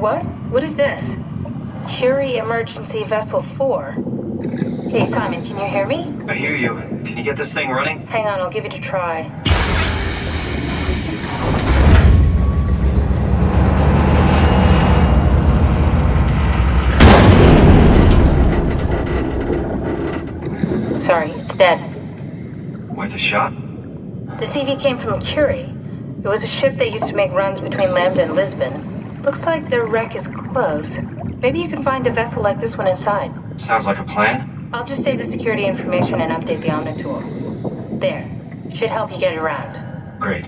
What? What is this? Curie Emergency Vessel 4. Hey, Simon, can you hear me? I hear you. Can you get this thing running? Hang on, I'll give it a try. Sorry, it's dead. Worth a shot? The CV came from Curie. It was a ship that used to make runs between Lambda and Lisbon. Looks like their wreck is close. Maybe you can find a vessel like this one inside. Sounds like a plan. I'll just save the security information and update the Omnitool. There. Should help you get around. Great.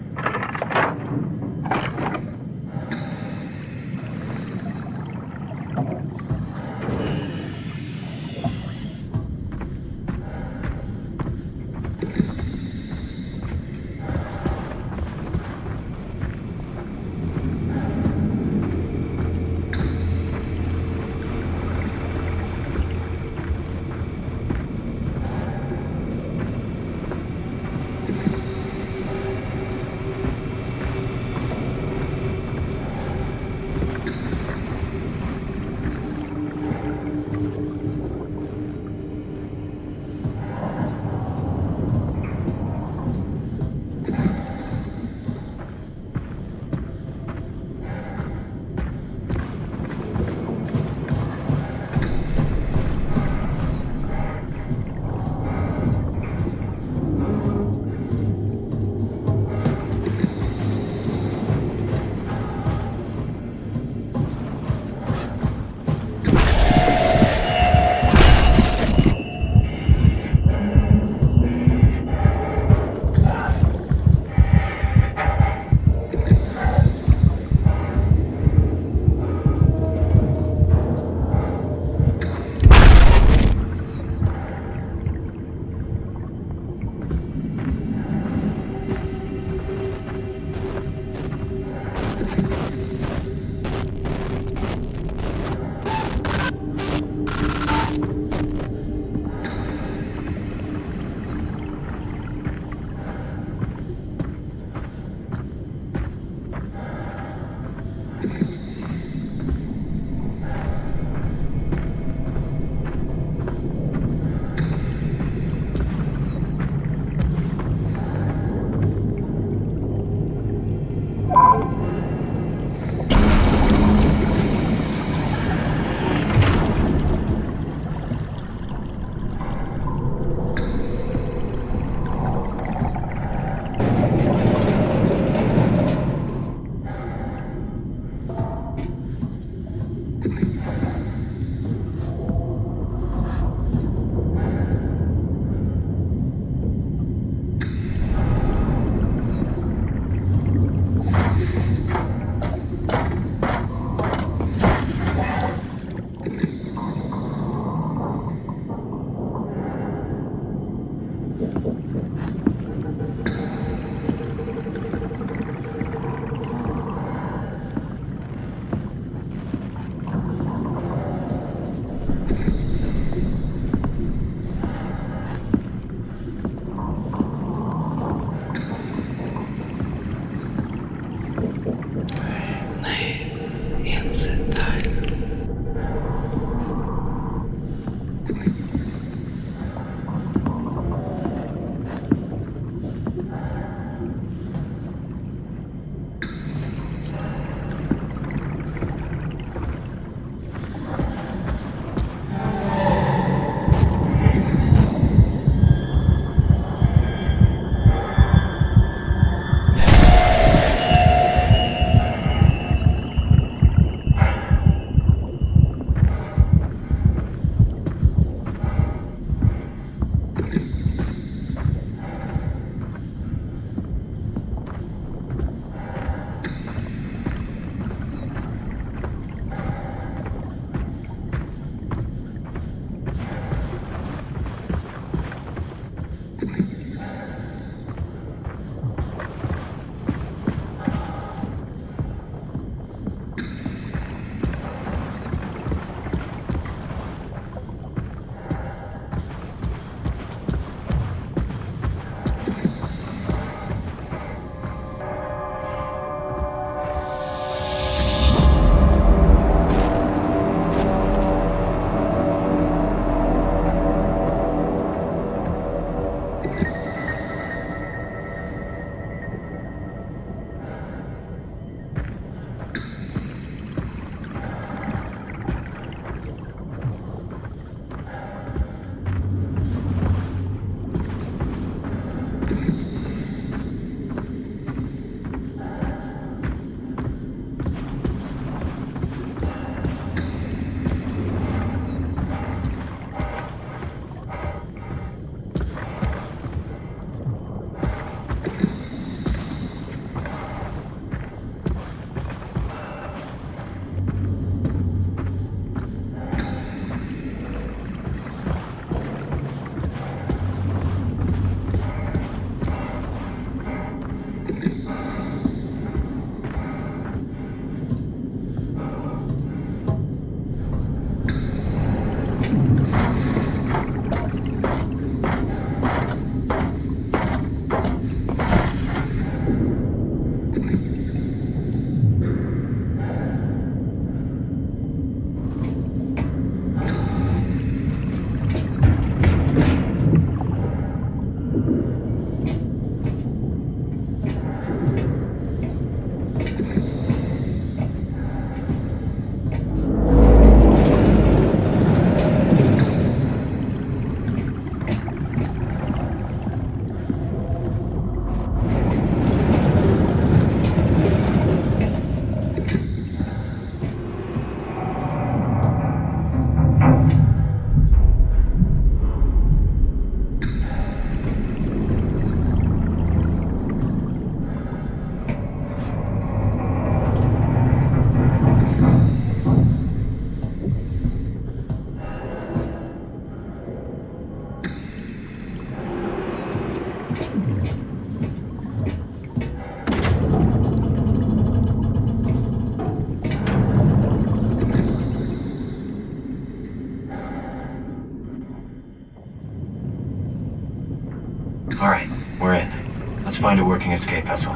find a working escape vessel.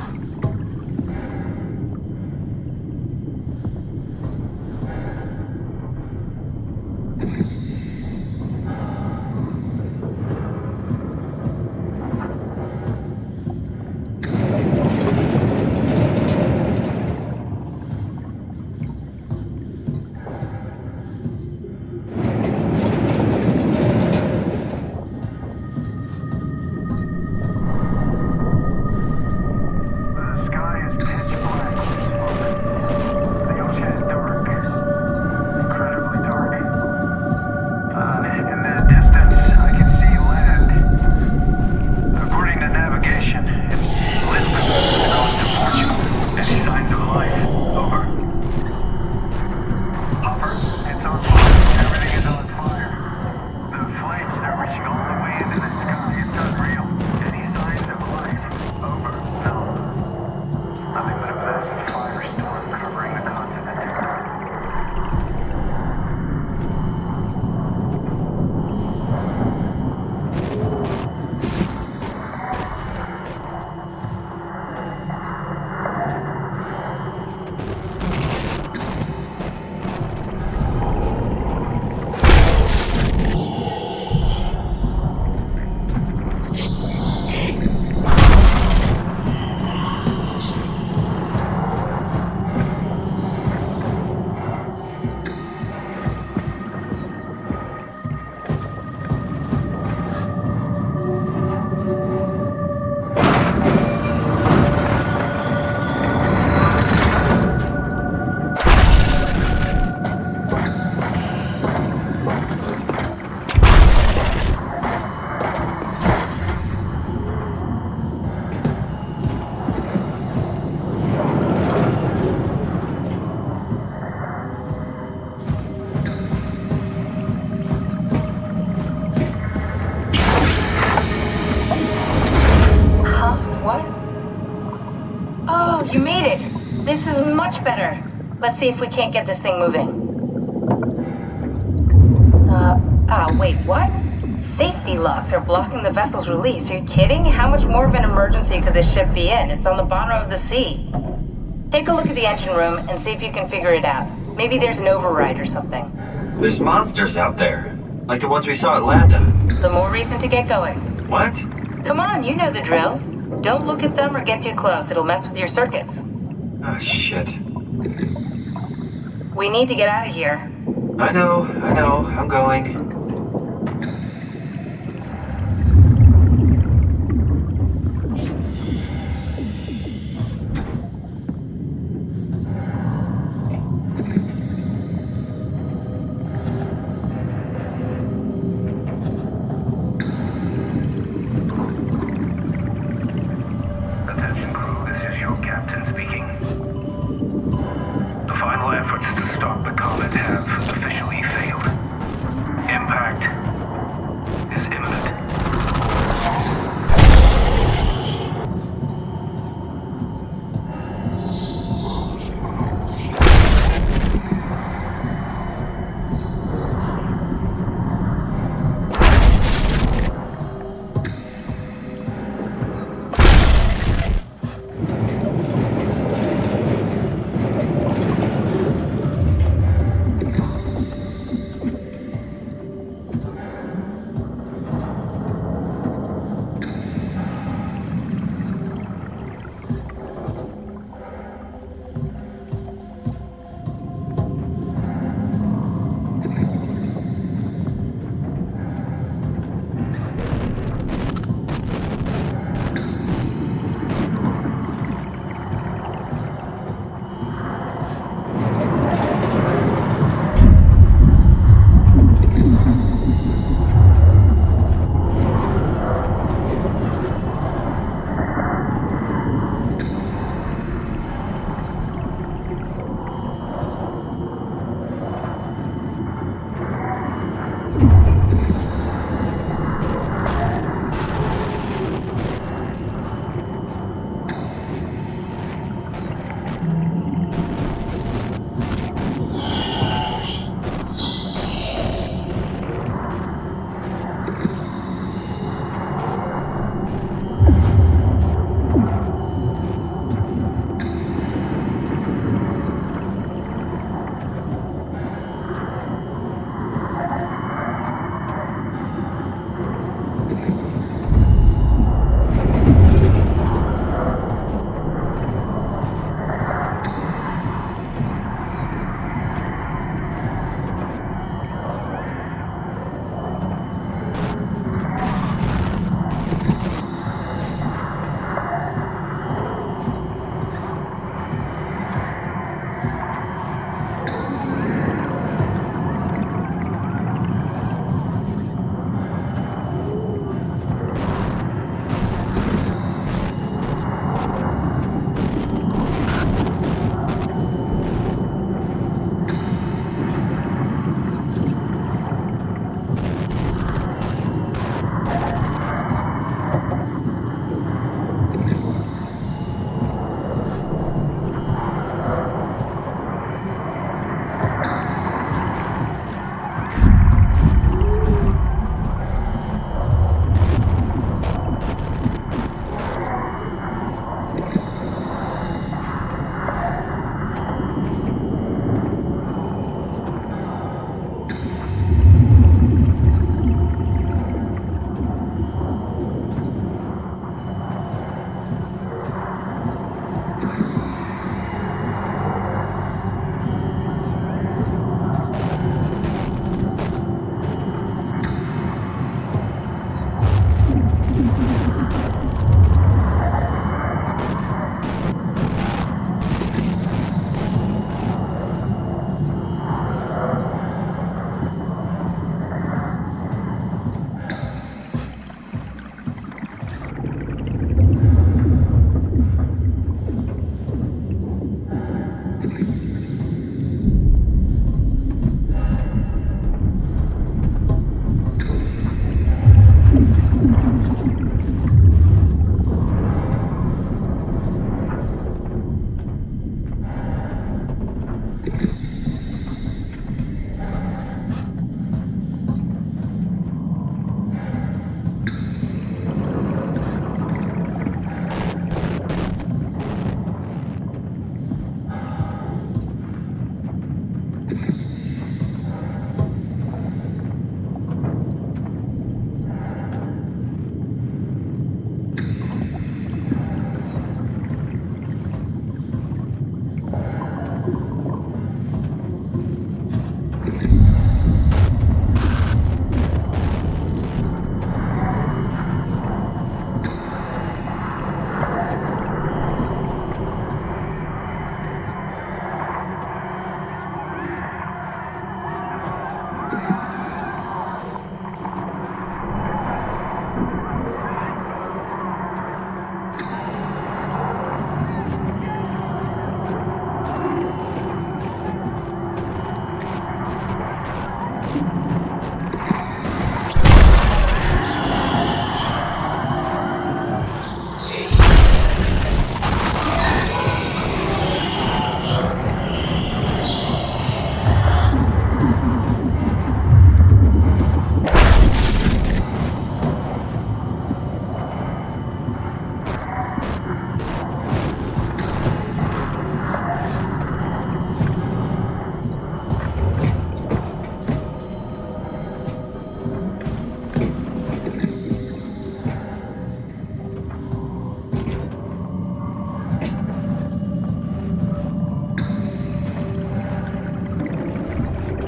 You made it! This is much better. Let's see if we can't get this thing moving. Wait, what? Safety locks are blocking the vessel's release. Are you kidding? How much more of an emergency could this ship be in? It's on the bottom of the sea. Take a look at the engine room and see if you can figure it out. Maybe there's an override or something. There's monsters out there. Like the ones we saw at Lambda. The more reason to get going. What? Come on, you know the drill. Don't look at them or get too close. It'll mess with your circuits. Oh, shit. We need to get out of here. I know. I'm going. Attention crew, this is your captain speaking. The final efforts to stop the comet have officially failed. Impact is imminent.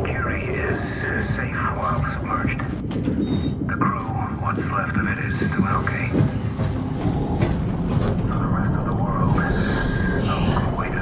Curie is safe while submerged. The crew, what's left of it, is doing okay. For the rest of the world, I'll wait a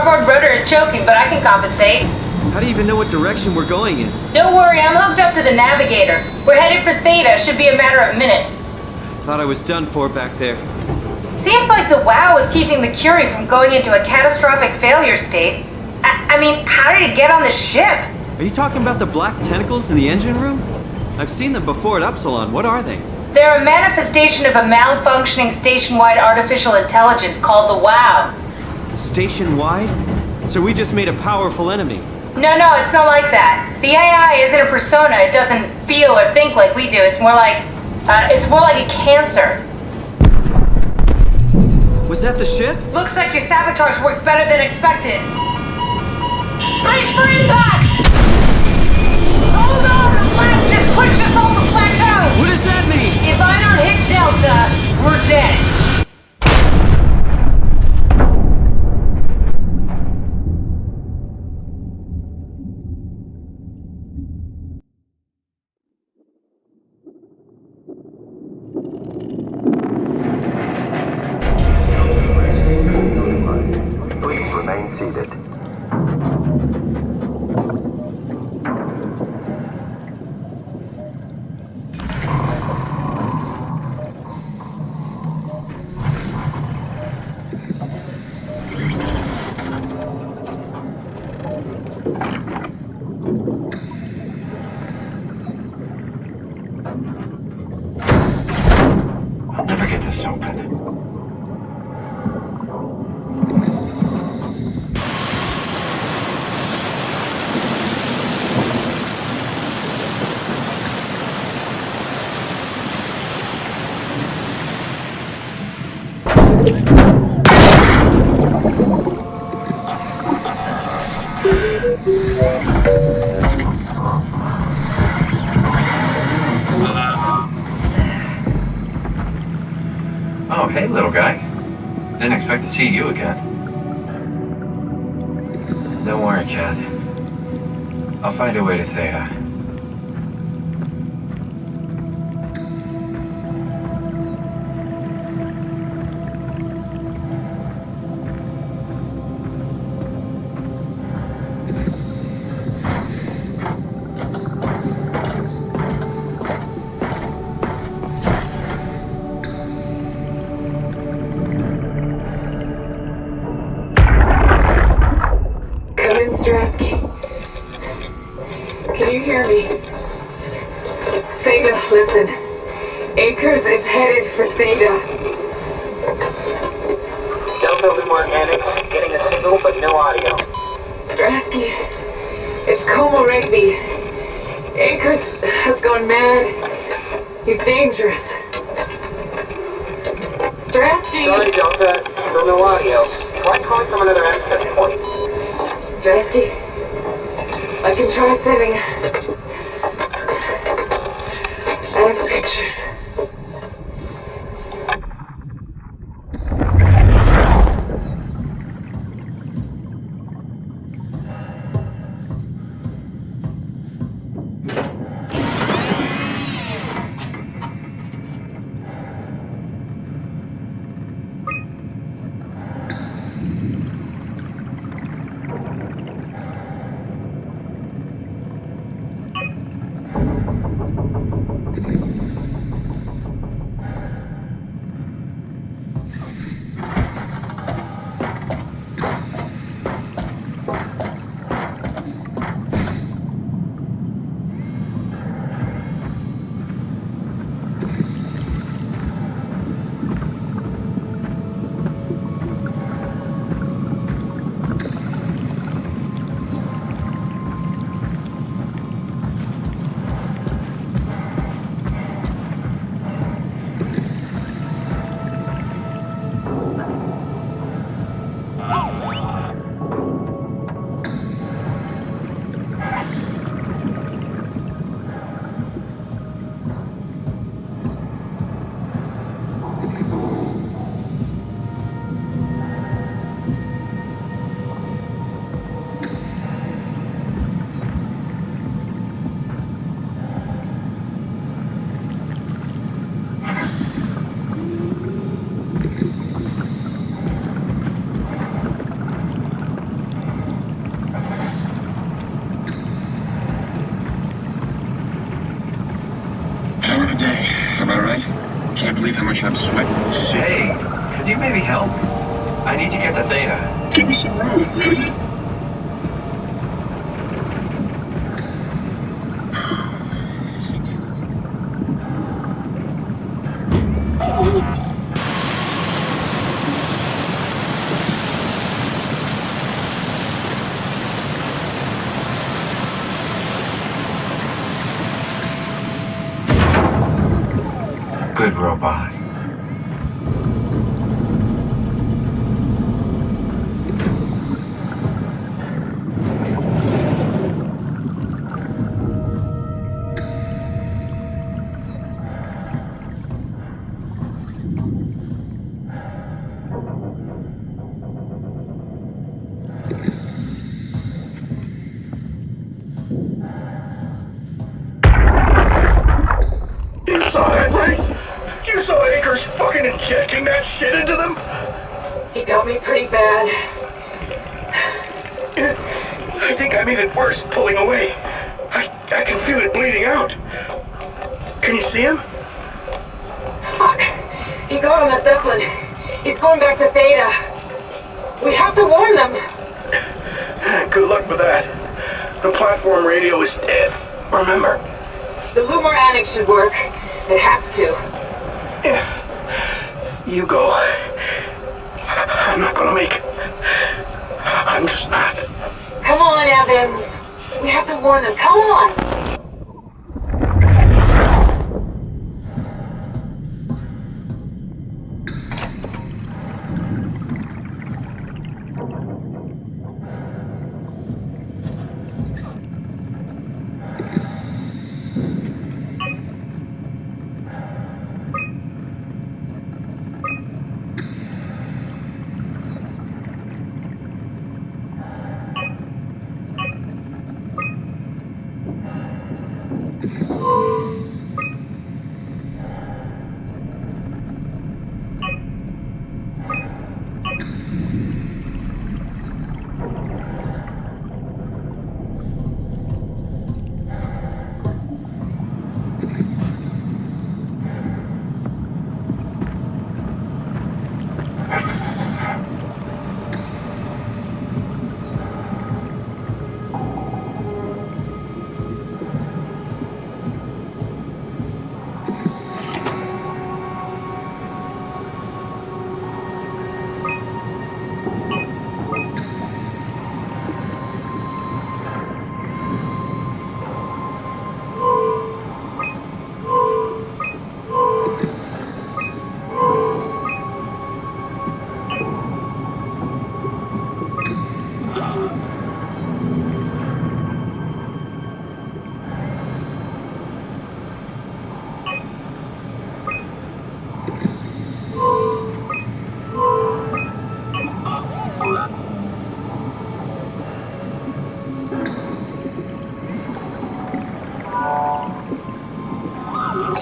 starboard rotor is choking, but I can compensate. How do you even know what direction we're going in? Don't worry, I'm hooked up to the navigator. We're headed for Theta, should be a matter of minutes. Thought I was done for back there. Seems like the WOW is keeping the Curie from going into a catastrophic failure state. I mean, how did it get on the ship? Are you talking about the black tentacles in the engine room? I've seen them before at Upsilon. What are they? They're a manifestation of a malfunctioning station-wide artificial intelligence called the WOW. Station-wide? So we just made a powerful enemy. No, it's not like that. The AI isn't a persona. It doesn't feel or think like we do. It's more like a cancer. Was that the ship? Looks like your sabotage worked better than expected. Brace for impact! Hold on, the blast just pushed us off the plateau! What does that mean? If I don't hit Delta, we're dead. Please remain seated. I'll never get this open. Oh, hey, little guy. Didn't expect to see you again. Don't worry, Kath. I'll find a way to Theta. Come in, Strasky. Can you hear me? Theta, listen. Akers is headed for Theta. Delta Loom Organics, getting a signal but no audio. Strasky, it's Como Rigby. Akers has gone mad. He's dangerous. Strasky! Sorry, Delta, still no audio. Try calling from another access point. Strasky, I can try sending. I have pictures. believe how much I'm sweating. Hey, could you maybe help? I need to get to Theta. Give me some room, will you? Good robot. You saw that, right? You saw Akers fucking injecting that shit into them? He got me pretty bad. I think I made it worse pulling away. I can feel it bleeding out. Can you see him? Fuck. He got on the Zeppelin. He's going back to Theta. We have to warn them. Good luck with that. The platform radio is dead. Remember? The Lumar Annex should work. It has to. Yeah. You go. I'm not gonna make it. I'm just not. Come on, Evans. We have to warn them. Come on.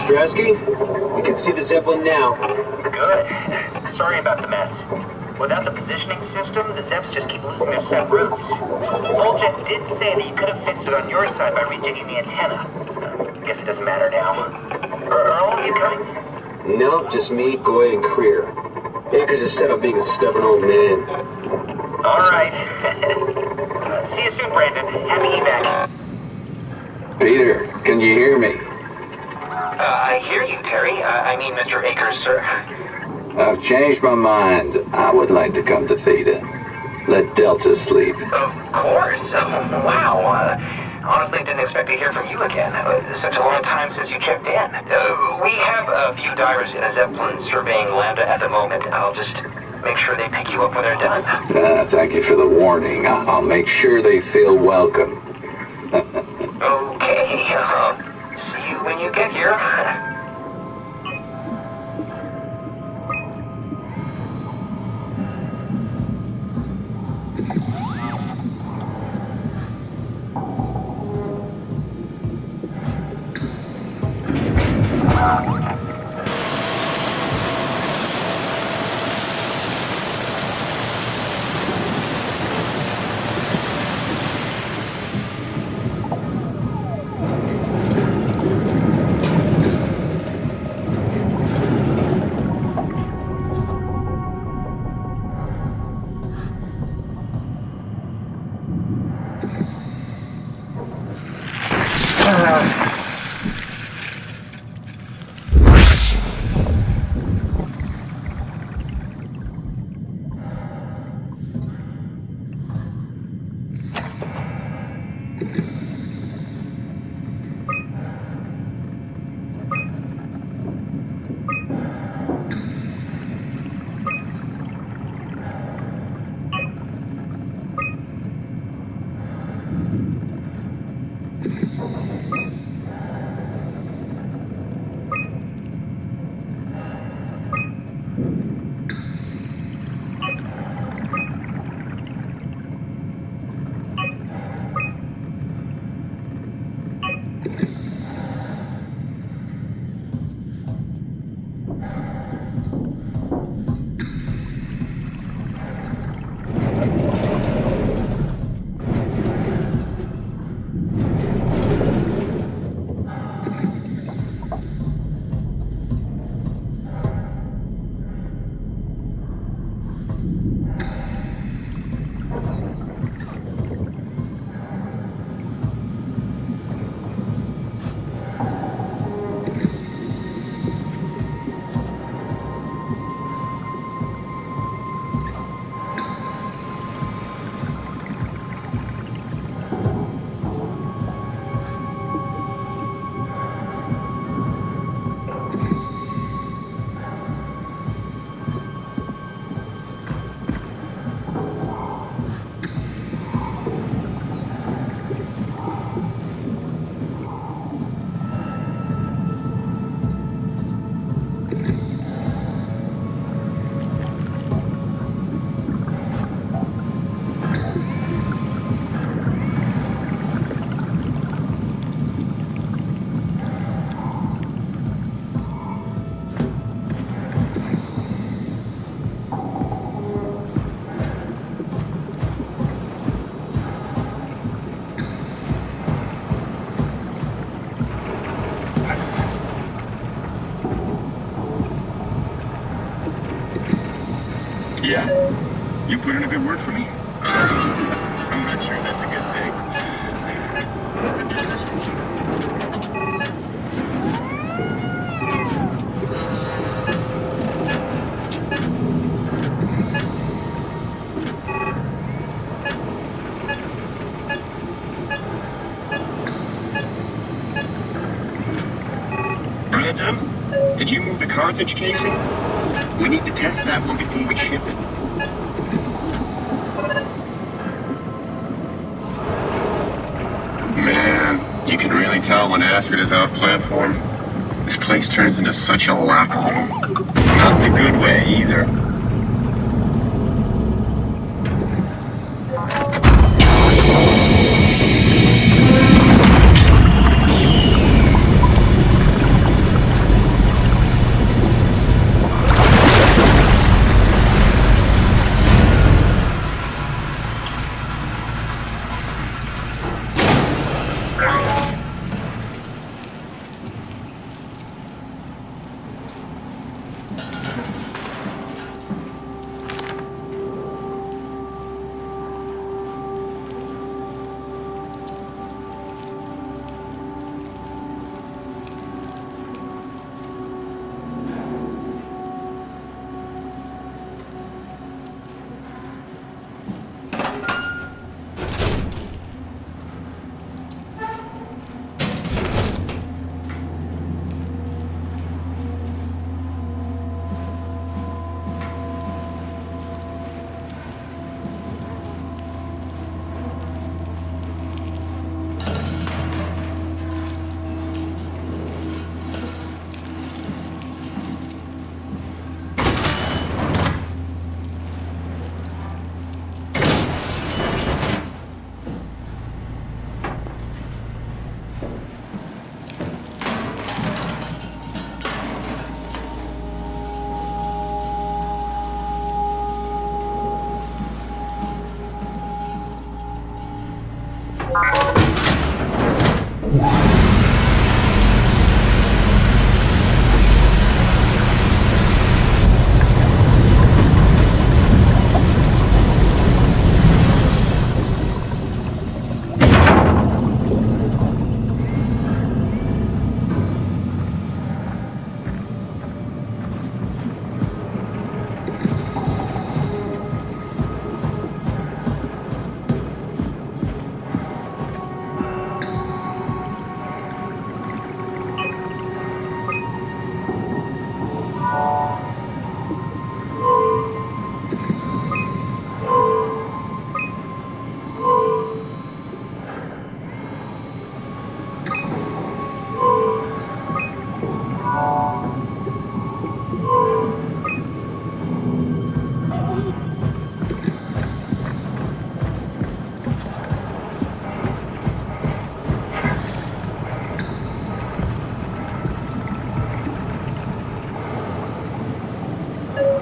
Strasky, we can see the Zeppelin now. Good. Sorry about the mess. Without the positioning system, the Zeps just keep losing their set routes. Voljet did say that you could have fixed it on your side by redigging the antenna. Guess it doesn't matter now. Are all of you coming? No, just me, Goy, and Creer. Akers is set up being a stubborn old man. All right. See you soon, Brandon. Happy evac. Peter, can you hear me? I hear you, Terry. I mean, Mr. Akers, sir. I've changed my mind. I would like to come to Theta. Let Delta sleep. Of course. Wow. Honestly, didn't expect to hear from you again. Such a long time since you checked in. We have a few divers in a Zeppelin surveying Lambda at the moment. I'll just make sure they pick you up when they're done. Thank you for the warning. I'll make sure they feel welcome. Okay. See you when you get here. Yeah? You put in a good word for me? I'm not sure that's a good thing. Brandon, did you move the Carthage casing? We need to test that one before we ship it. Man, you can really tell when Astrid is off platform. This place turns into such a locker room. Not in a good way, either.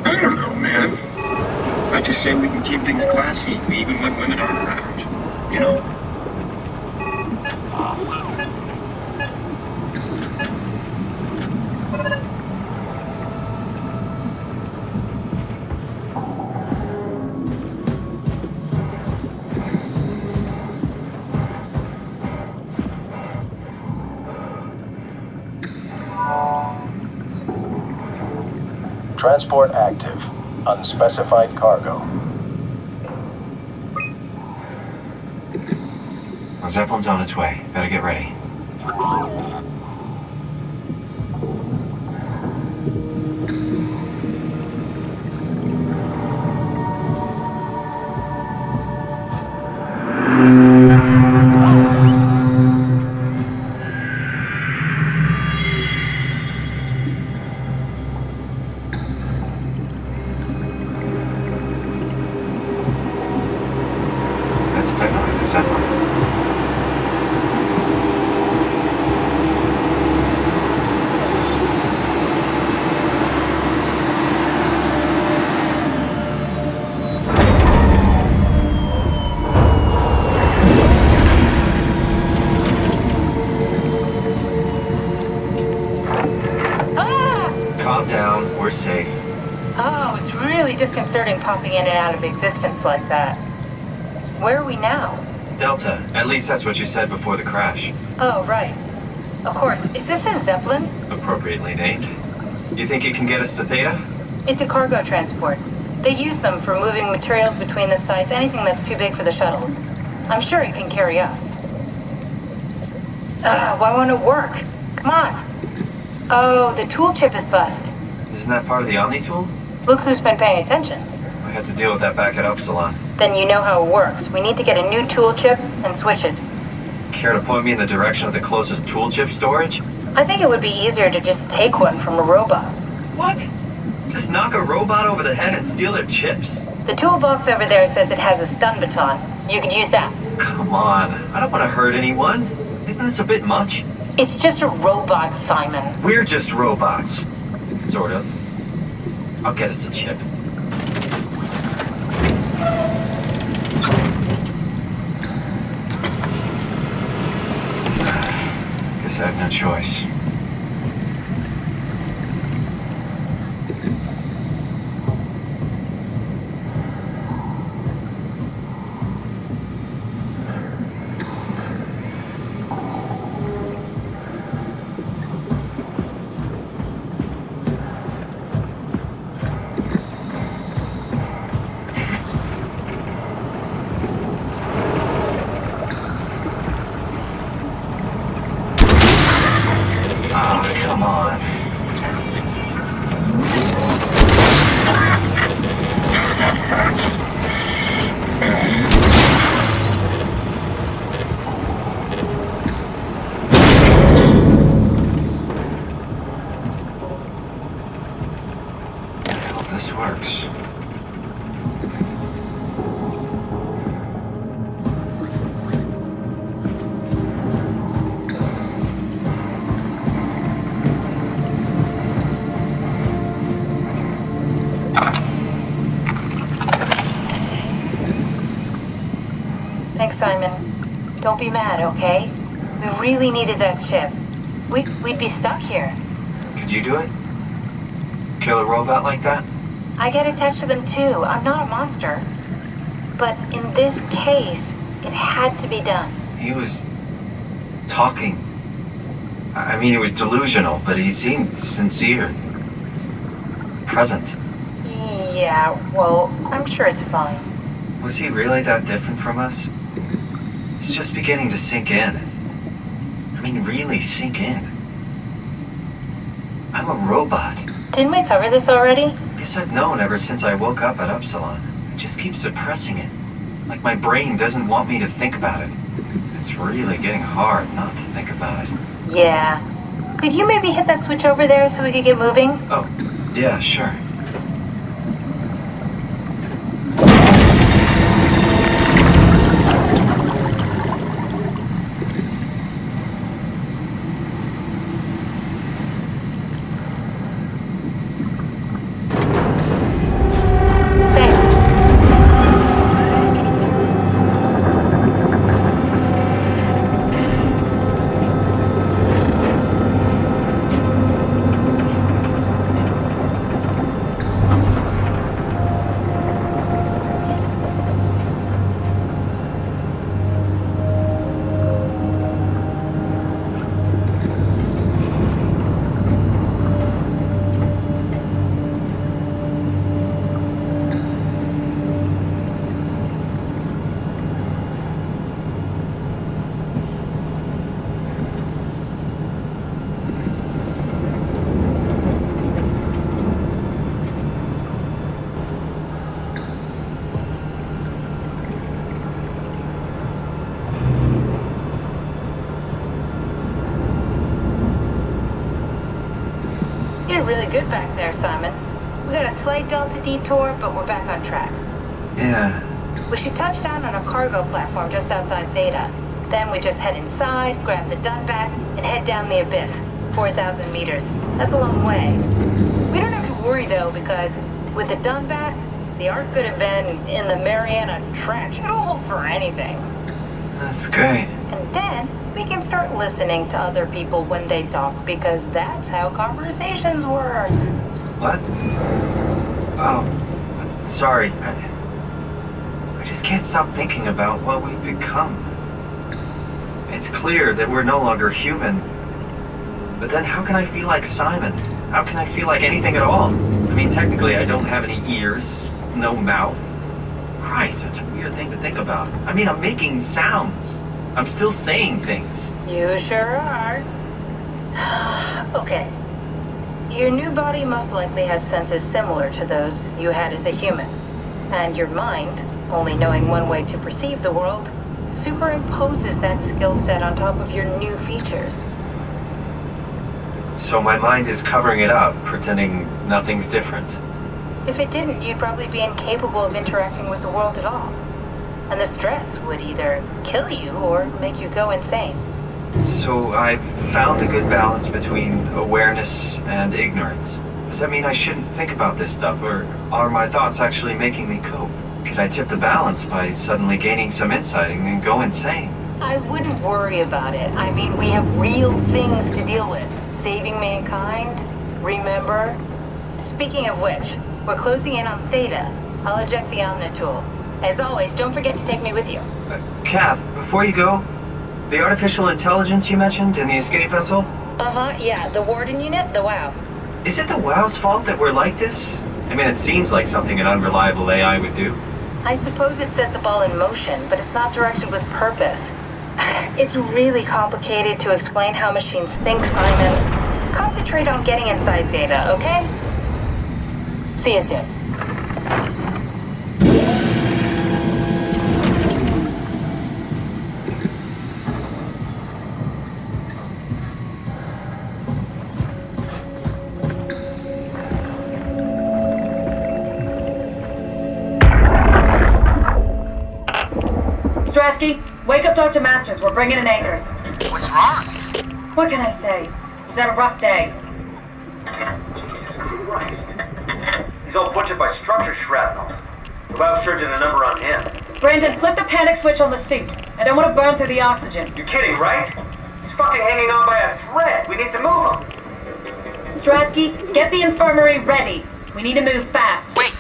I don't know, man. I just say we can keep things classy, even when women aren't around. You know? Transport active. Unspecified cargo. The Zeppelin's on its way. Better get ready. That's definitely the Zeppelin. Ah! Calm down. We're safe. Oh, it's really really disconcerting popping in and out of existence like that. Where are we now? Delta. At least that's what you said before the crash. Oh, right. Of course. Is this a Zeppelin? Appropriately named. You think it can get us to Theta? It's a cargo transport. They use them for moving materials between the sites, anything that's too big for the shuttles. I'm sure it can carry us. Why won't it work? Come on. Oh, the tool chip is bust. Isn't that part of the Omni tool? Look who's been paying attention. I had to deal with that back at Upsilon. Then you know how it works. We need to get a new tool chip and switch it. Care to point me in the direction of the closest tool chip storage? I think it would be easier to just take one from a robot. What? Just knock a robot over the head and steal their chips? The toolbox over there says it has a stun baton. You could use that. Come on. I don't want to hurt anyone. Isn't this a bit much? It's just a robot, Simon. We're just robots. Sort of. I'll get us a chip. Guess I have no choice. Come on. I hope this works. Thanks, Simon. Don't be mad, okay? We really needed that chip. We'd be stuck here. Could you do it? Kill a robot like that? I get attached to them too. I'm not a monster. But in this case, it had to be done. He was talking. I mean, he was delusional, but he seemed sincere. Present. Yeah, well, I'm sure it's fine. Was he really that different from us? It's just beginning to sink in. I mean, really sink in. I'm a robot. Didn't we cover this already? Guess I've known ever since I woke up at Upsilon. I just keep suppressing it. Like my brain doesn't want me to think about it. It's really getting hard not to think about it. Yeah. Could you maybe hit that switch over there so we could get moving? Oh, yeah, sure. You did really good back there, Simon. We got a slight delta detour, but we're back on track. Yeah. We should touch down on a cargo platform just outside Theta. Then we just head inside, grab the Dunbat, and head down the abyss, 4,000 meters. That's a long way. We don't have to worry, though, because with the Dunbat, the Ark could have been in the Mariana Trench. It'll hold for anything. That's great. And then we can start listening to other people when they talk, because that's how conversations work. What? Oh, Sorry, I just can't stop thinking about what we've become. It's clear that we're no longer human. But then how can I feel like Simon? How can I feel like anything at all? I mean, technically I don't have any ears, no mouth. Christ, that's a weird thing to think about. I mean, I'm making sounds. I'm still saying things. You sure are. Okay. Your new body most likely has senses similar to those you had as a human. And your mind, only knowing one way to perceive the world, superimposes that skill set on top of your new features. So my mind is covering it up, pretending nothing's different. If it didn't, you'd probably be incapable of interacting with the world at all. And the stress would either kill you or make you go insane. So I've found a good balance between awareness and ignorance. Does that mean I shouldn't think about this stuff, or are my thoughts actually making me cope? Could I tip the balance by suddenly gaining some insight and then go insane? I wouldn't worry about it. I mean, we have real things to deal with. Saving mankind, remember? Speaking of which, we're closing in on Theta. I'll eject the Omnitool. As always, don't forget to take me with you. Kath, before you go, the artificial intelligence you mentioned in the escape vessel? Uh-huh, yeah, the Warden unit, the WOW. Is it the WOW's fault that we're like this? I mean, it seems like something an unreliable AI would do. I suppose it set the ball in motion, but it's not directed with purpose. It's really complicated to explain how machines think, Simon. Concentrate on getting inside Theta, okay? See you soon. Strasky, wake up Dr. Masters. We're bringing in anchors. What's wrong? What can I say? He's had a rough day. Jesus Christ. He's all butchered by structure shrapnel. The lab surgeon a number on him. Brandon, flip the panic switch on the suit. I don't want to burn through the oxygen. You're kidding, right? He's fucking hanging on by a thread. We need to move him. Strasky, get the infirmary ready. We need to move fast. Wait,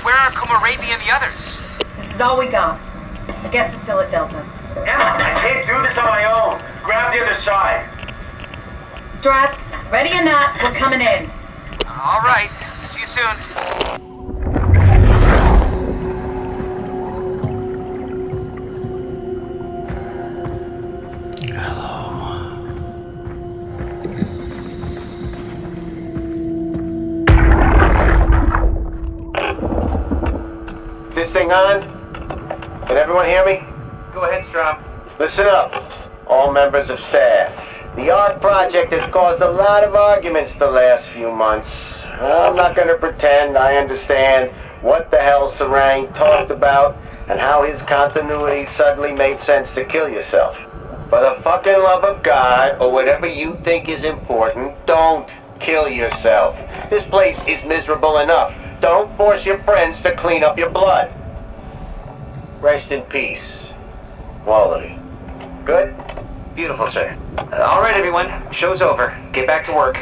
where are Komorabi and the others? This is all we got. I guess it's still at Delta. Emma, I can't do this on my own. Grab the other side. Strask, ready or not, we're coming in. All right, see you soon. This thing on? Can everyone hear me? Go ahead, Strom. Listen up, all members of staff. The art project has caused a lot of arguments the last few months. I'm not going to pretend I understand what the hell Sarang talked about and how his continuity suddenly made sense to kill yourself. For the fucking love of God, or whatever you think is important, don't kill yourself. This place is miserable enough. Don't force your friends to clean up your blood. Rest in peace, all of you. Good? Beautiful, sir. All right, everyone. Show's over. Get back to work.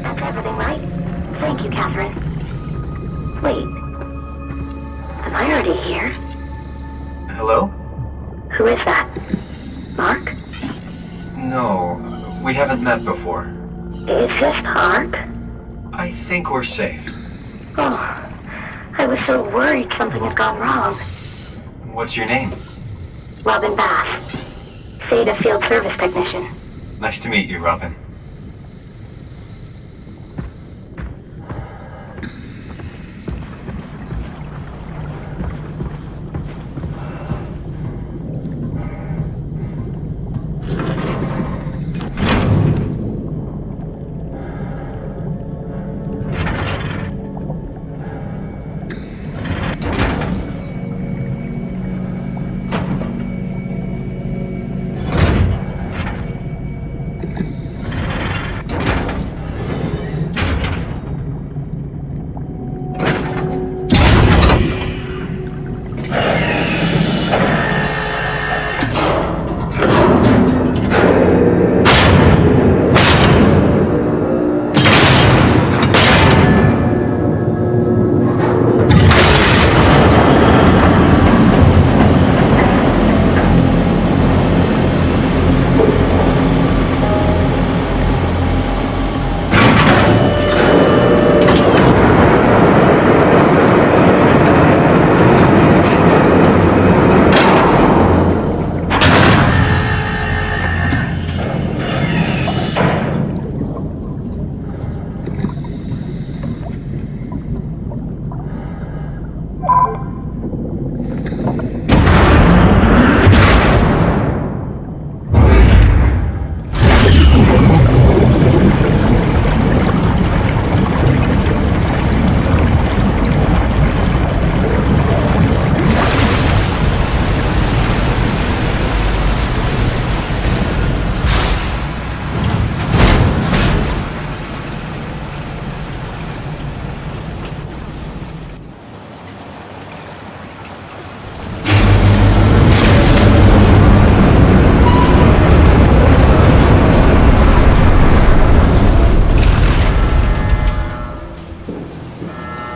That's everything right? Thank you, Catherine. Wait. Am I already here? Hello? Who is that? Mark? No, we haven't met before. Is this Mark? I think we're safe. Oh, I was so worried something had gone wrong. What's your name? Robin Bass. Theta Field Service Technician. Nice to meet you, Robin.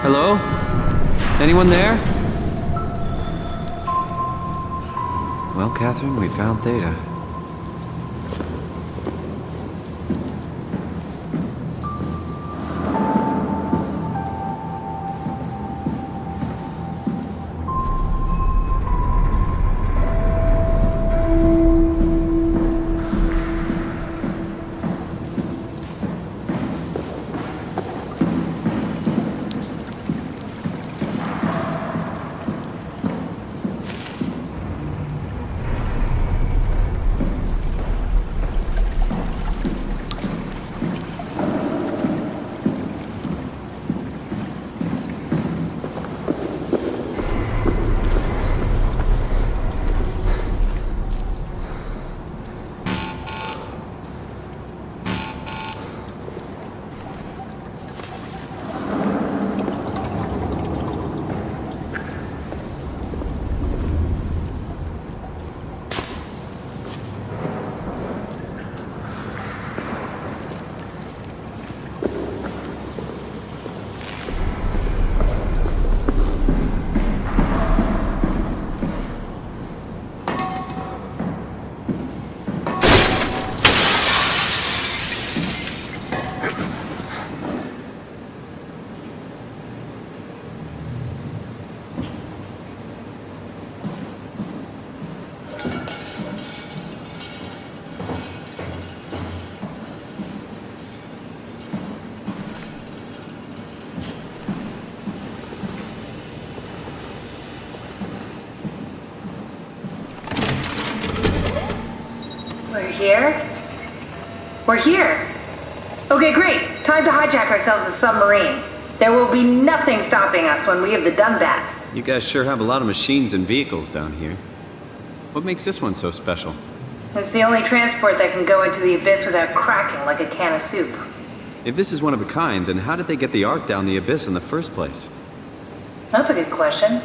Hello? Anyone there? Well, Catherine, we found Theta. We're here? We're here! Okay, great. Time to hijack ourselves a submarine. There will be nothing stopping us when we have the Dunbat. You guys sure have a lot of machines and vehicles down here. What makes this one so special? It's the only transport that can go into the abyss without cracking like a can of soup. If this is one of a kind, then how did they get the Ark down the abyss in the first place? That's a good question.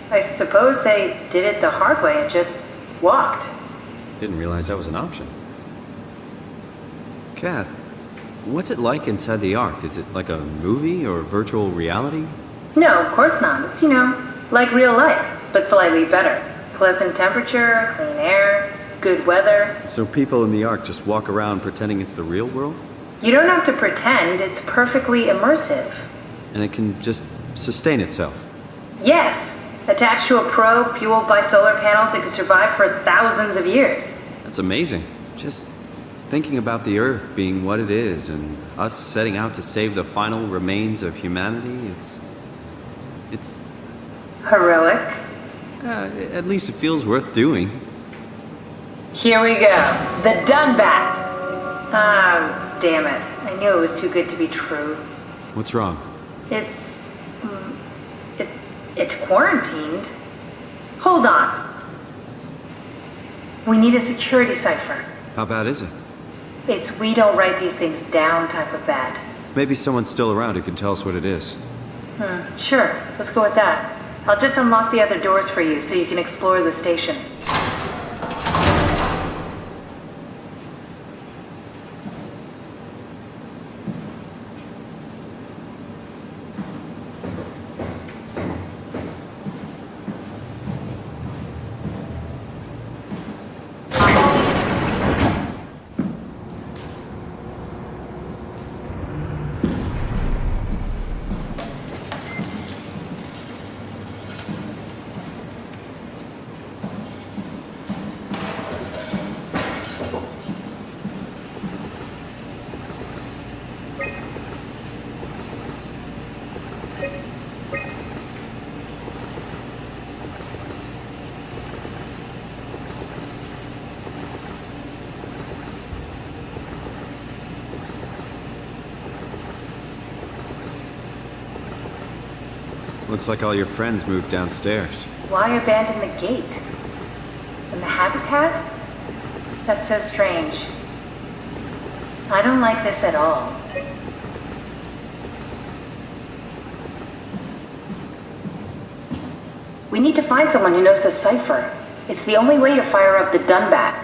I suppose they did it the hard way and just walked. Didn't realize that was an option. Kath, what's it like inside the Ark? Is it like a movie or virtual reality? No, of course not. It's, like real life, but slightly better. Pleasant temperature, clean air, good weather. So people in the Ark just walk around pretending it's the real world? You don't have to pretend, it's perfectly immersive. And it can just sustain itself? Yes. Attached to a probe fueled by solar panels, it could survive for thousands of years. That's amazing. Just thinking about the Earth being what it is and us setting out to save the final remains of humanity, it's... Heroic. At least it feels worth doing. Here we go. The Dunbat. Ah, damn it. I knew it was too good to be true. What's wrong? It's quarantined. Hold on. We need a security cipher. How bad is it? It's we don't write these things down type of bad. Maybe someone's still around who can tell us what it is. Sure. Let's go with that. I'll just unlock the other doors for you so you can explore the station. Looks like all your friends moved downstairs. Why abandon the gate? And the habitat? That's so strange. I don't like this at all. We need to find someone who knows the cipher. It's the only way to fire up the Dunbat.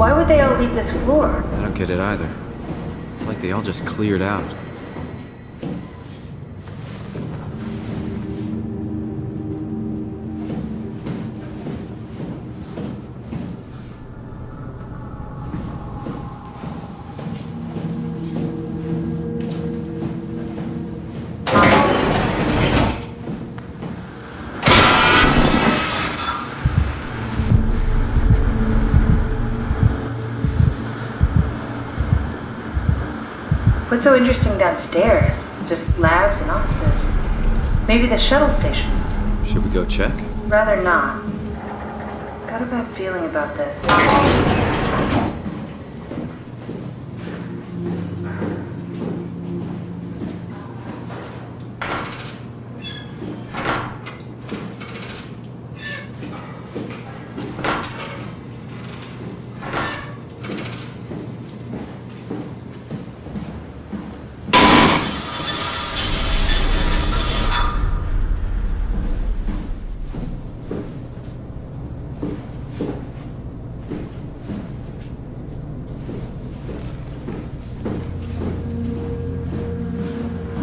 Why would they all leave this floor? I don't get it either. It's like they all just cleared out. What's so interesting downstairs? Just labs and offices. Maybe the shuttle station. Should we go check? Rather not. Got a bad feeling about this.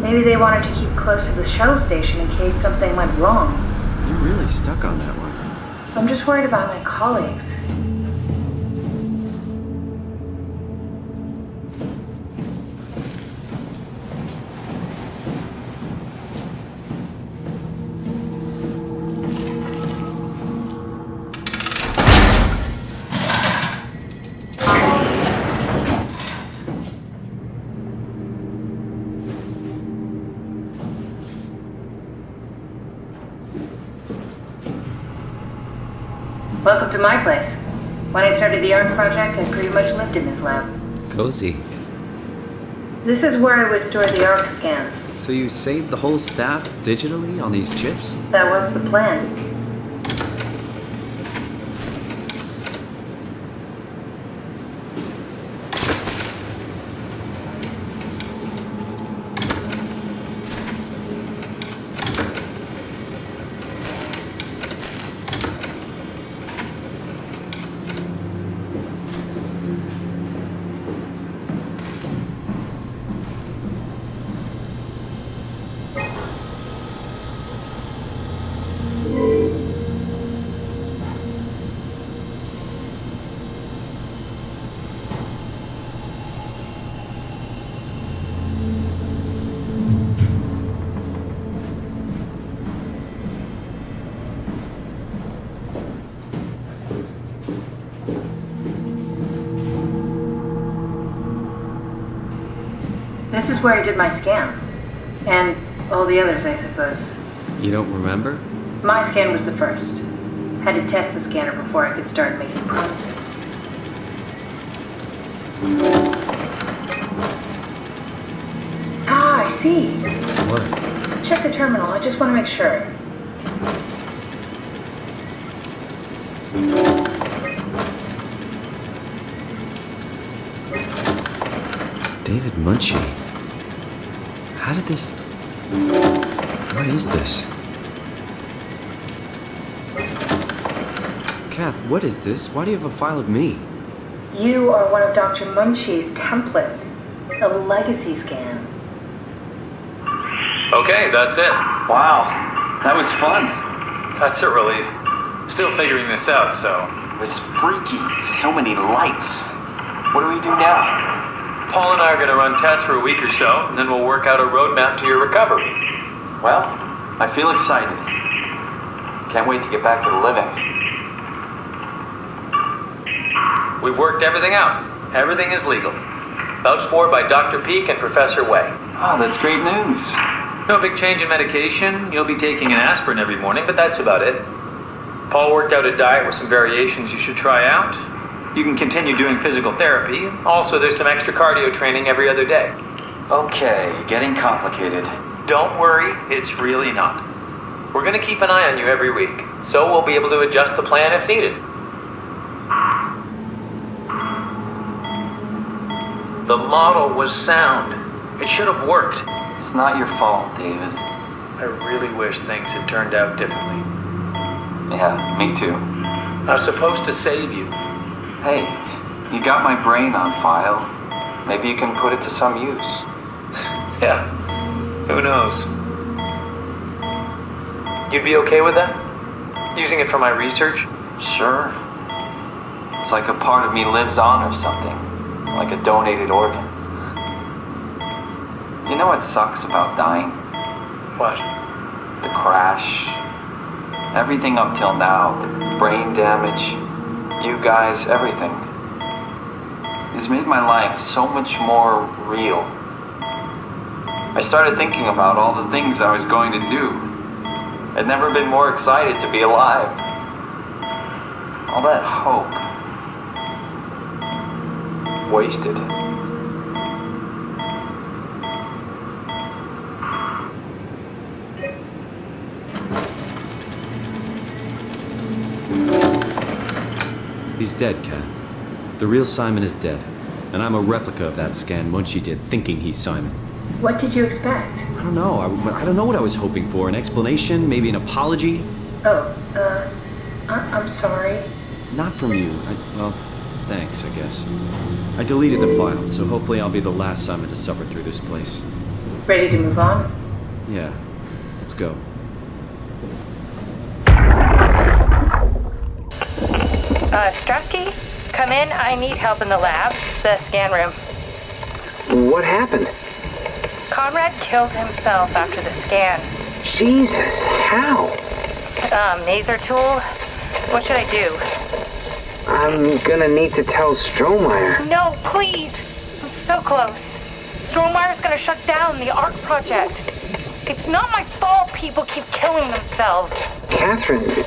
Maybe they wanted to keep close to the shuttle station in case something went wrong. You're really stuck on that one. I'm just worried about my colleagues. Welcome to my place. When I started the art project, I pretty much lived in this lab. Cozy. This is where I would store the ARC scans. So you saved the whole staff digitally on these chips? That was the plan. This is where I did my scan. And all the others, I suppose. You don't remember? My scan was the first. Had to test the scanner before I could start making promises. Ah, I see. What? Check the terminal. I just want to make sure. David Munchie. How did this... What is this? Kath, what is this? Why do you have a file of me? You are one of Dr. Munchie's templates. A legacy scan. Okay, that's it. Wow, that was fun. That's a relief. Still figuring this out, so... It was freaky. So many lights. What do we do now? Paul and I are going to run tests for a week or so, and then we'll work out a roadmap to your recovery. Well, I feel excited. Can't wait to get back to the living. We've worked everything out. Everything is legal. Vouched for by Dr. Peak and Professor Way. Oh, that's great news. No big change in medication. You'll be taking an aspirin every morning, but that's about it. Paul worked out a diet with some variations you should try out. You can continue doing physical therapy. Also, there's some extra cardio training every other day. Okay, getting complicated. Don't worry, it's really not. We're going to keep an eye on you every week, so we'll be able to adjust the plan if needed. The model was sound. It should have worked. It's not your fault, David. I really wish things had turned out differently. Yeah, me too. I was supposed to save you. Hey, you got my brain on file. Maybe you can put it to some use. Yeah, who knows? You'd be okay with that? Using it for my research? Sure. It's like a part of me lives on or something. Like a donated organ. You know what sucks about dying? What? The crash. Everything up till now, the brain damage, you guys, everything, has made my life so much more real. I started thinking about all the things I was going to do. I'd never been more excited to be alive. All that hope. Wasted. He's dead, Kat. The real Simon is dead. And I'm a replica of that scan Munchie did, thinking he's Simon. What did you expect? I don't know. I don't know what I was hoping for. An explanation? Maybe an apology? Oh, I'm sorry. Not from you. Well, thanks, I guess. I deleted the file, so hopefully I'll be the last Simon to suffer through this place. Ready to move on? Yeah. Let's go. Strasky, come in. I need help in the lab, the scan room. What happened? Conrad killed himself after the scan. Jesus, how? Maser tool? What should I do? I'm gonna need to tell Strohmeyer. No, please! I'm so close. Strohmeyer's gonna shut down the ARC project. It's not my fault people keep killing themselves. Catherine,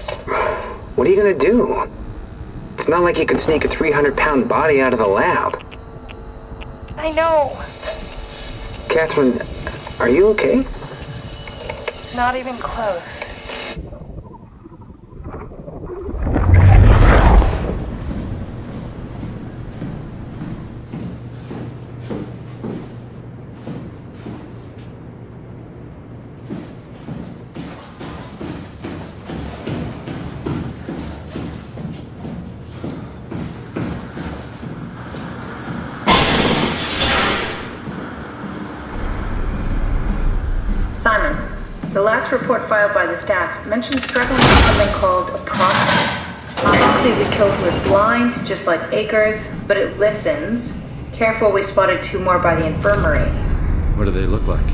what are you gonna do? It's not like you could sneak a 300-pound body out of the lab. I know. Catherine, are you okay? Not even close. Simon, the last report filed by the staff mentioned struggling with something called a proxy. Obviously, the killer was blind, just like Akers, but it listens. Careful, we spotted 2 more by the infirmary. What do they look like?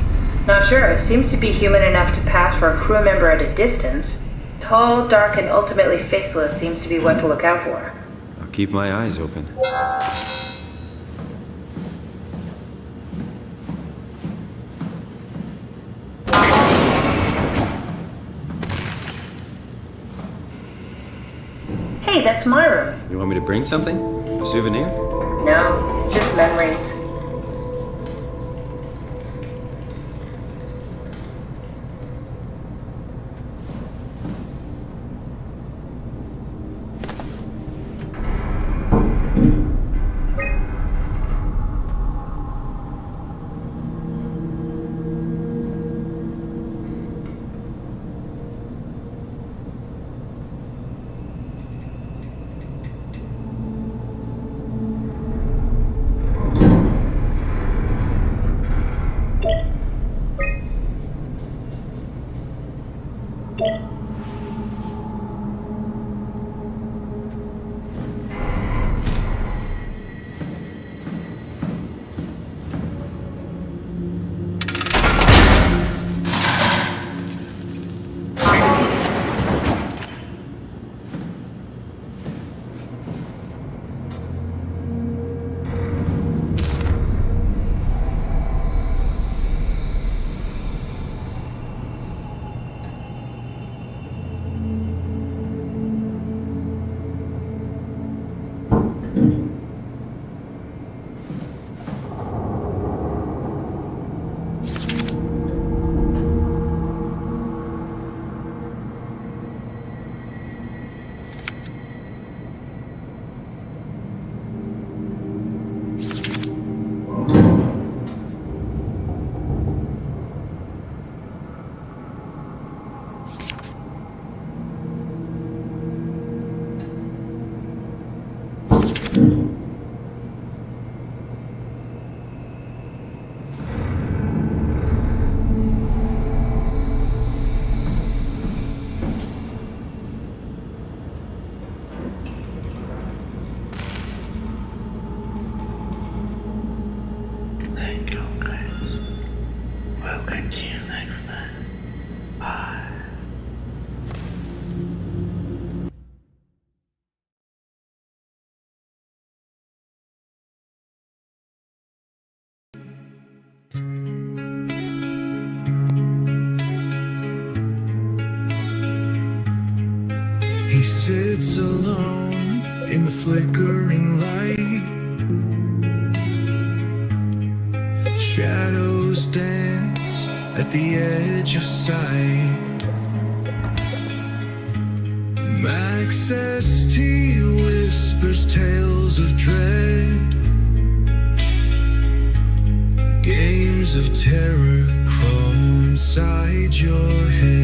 Not sure. It seems to be human enough to pass for a crew member at a distance. Tall, dark, and ultimately faceless seems to be what to look out for. I'll keep my eyes open. Hey, that's my room. You want me to bring something? A souvenir? No, it's just memories. He sits alone in the flickering light. Shadows dance at the edge of sight. Max ST whispers tales of dread. Games of terror crawl inside your head.